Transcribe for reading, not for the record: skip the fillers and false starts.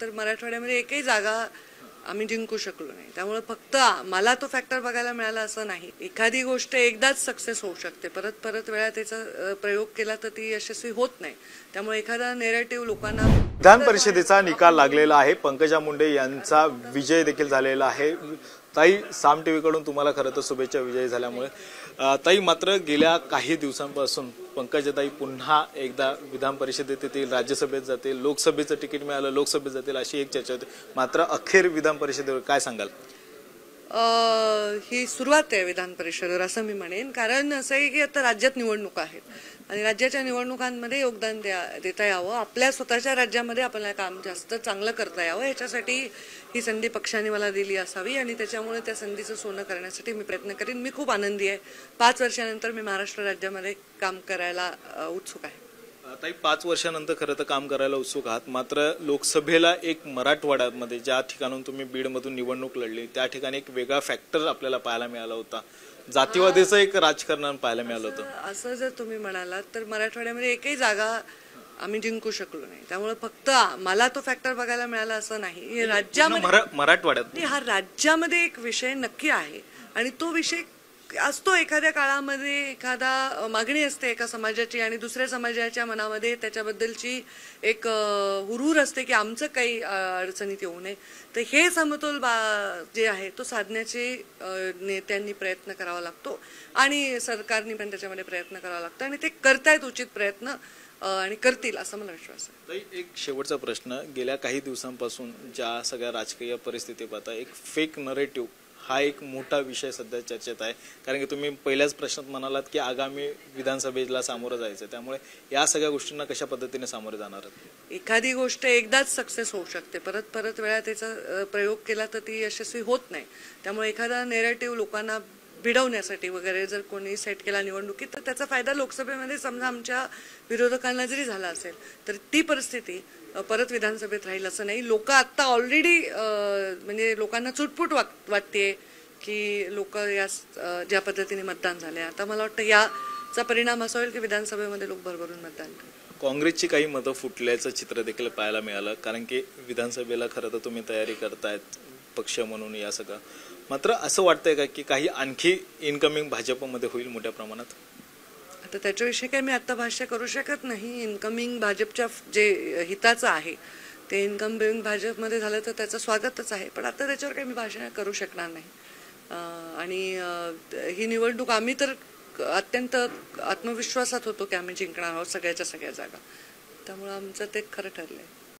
तर मराठवाड्यामध्ये एकही जागा आम्ही जिंकू शकलो नाही. त्यामुळे फक्त मला तो फॅक्टर बघायला मिळाला असं नाही. एखादी गोष्ट एकदाच सक्सेस होऊ शकते, परत परत वेळा त्याचा प्रयोग केला तर ती यशस्वी होत नाही. त्यामुळे एखादा नेरेटिव्ह लोकांना विधान परिषदेचा निकाल लागलेला आहे. पंकजा मुंडे यांचा विजय देखील झालेला आहे. ताई, साम टीव्हीकडून तुम्हाला खरं तर शुभेच्छा विजयी झाल्यामुळे. ताई, मात्र गेल्या काही दिवसांपासून पंकजाताई पुन्हा एकदा विधान परिषदेत येतील, राज्यसभेत जातील, लोकसभेचं तिकीट मिळालं लोकसभेत जातील अशी एक चर्चा होती. मात्र अखेर विधान परिषदेवर काय सांगाल? ही सुरुवात आहे विधान परिषदेवर असं मी म्हणेन. कारण असं आहे की आता राज्यात निवडणुका आहेत आणि राज्याच्या निवडणुकांमध्ये योगदान देता यावं, आपल्या स्वतःच्या राज्यामध्ये आपल्याला काम जास्त चांगलं करता यावं, याच्यासाठी ही संधी पक्षाने मला दिली असावी आणि त्याच्यामुळे त्या संधीचं सोनं करण्यासाठी मी प्रयत्न करीन. मी खूप आनंदी आहे. 5 वर्षानंतर मी महाराष्ट्र राज्यामध्ये काम करायला उत्सुक आहे. ताई, 5 वर्षानंतर खरं तर काम करायला उत्सुक आहात. मात्र लोकसभेला एक मराठवाड्यामध्ये ज्या ठिकाणून तुम्ही बीडमधून निवडणूक लढली त्या ठिकाणी एक वेगळा फॅक्टर आपल्याला पाहायला मिळाला होता. जातीवादीचं एक राजकारण पाहायला मिळालं होतं. असं जर तुम्ही म्हणालात तर मराठवाड्यामध्ये एकही जागा आम्ही जिंकू शकलो नाही. त्यामुळे फक्त मला तो फॅक्टर बघायला मिळाला असं नाही. राज्यामध्ये मराठवाड्यात हा राज्यामध्ये एक विषय नक्की आहे आणि तो विषय असतो. एखाद्या काळामध्ये एखादा मागणी असते एका समाजाची आणि दुसऱ्या समाजाच्या मनामध्ये त्याच्याबद्दलची एक हुरूर असते की आमचं काही अडचणीत येऊ नये. तर हे समतोल जे आहे तो साधण्याचे नेत्यांनी प्रयत्न करावा लागतो आणि सरकारने पण त्याच्यामध्ये प्रयत्न करावा लागतो आणि ते करतायत उचित प्रयत्न आणि करतील असं मला विश्वास आहे. एक शेवटचा प्रश्न, गेल्या काही दिवसांपासून ज्या सगळ्या राजकीय परिस्थिती पाहता एक फेक नरेटिव्ह हा एक मोठा विषय सध्या चर्चेत आहे. कारण की तुम्ही पहिल्याच प्रश्नात म्हणालात की आगामी विधानसभेला सामोरं जायचं, त्यामुळे या सगळ्या गोष्टींना कशा पद्धतीने सामोरे जाणार? एखादी गोष्ट एकदाच सक्सेस होऊ शकते, परत परत वेळा त्याचा प्रयोग केला तर ती यशस्वी होत नाही. त्यामुळे एखादा नेरेटिव्ह लोकांना भिडवण्यासाठी वगैरे जर कोणी सेट केला निवडणुकीत तर त्याचा फायदा लोकसभेमध्ये समजा आमच्या विरोधकांना जरी झाला असेल तर ती परिस्थिती परत विधानसभेत राहील असं नाही. लोक आता ऑलरेडी म्हणजे लोकांना चुटपुट वाटते की लोक या ज्या पद्धतीने मतदान झाले. आता मला वाटतं याचा परिणाम असा होईल की विधानसभेमध्ये लोक भरभरून मतदान करतील. काँग्रेसची काही मतं फुटल्याचं चित्र देखील पाहायला मिळालं. कारण की विधानसभेला खरं तर तुम्ही तयारी करतायत पक्ष म्हणून या सगळं. मात्र असं वाटतंय का की काही आणखी इनकमिंग भाजपमध्ये होईल मोठ्या प्रमाणात? आता त्याच्याविषयी काही मी आता भाष्य करू शकत नाही. इनकमिंग भाजपच्या जे हिताचं आहे ते इनकमिंग भाजपमध्ये झालं तर त्याचं स्वागतच आहे, पण आता त्याच्यावर काही मी भाषण करू शकणार नाही. आणि ही निवडणूक आम्ही तर अत्यंत आत्मविश्वासात होतो की आम्ही जिंकणार आहोत सगळ्याच्या सगळ्या जागा. त्यामुळे आमचं ते खरं ठरलंय.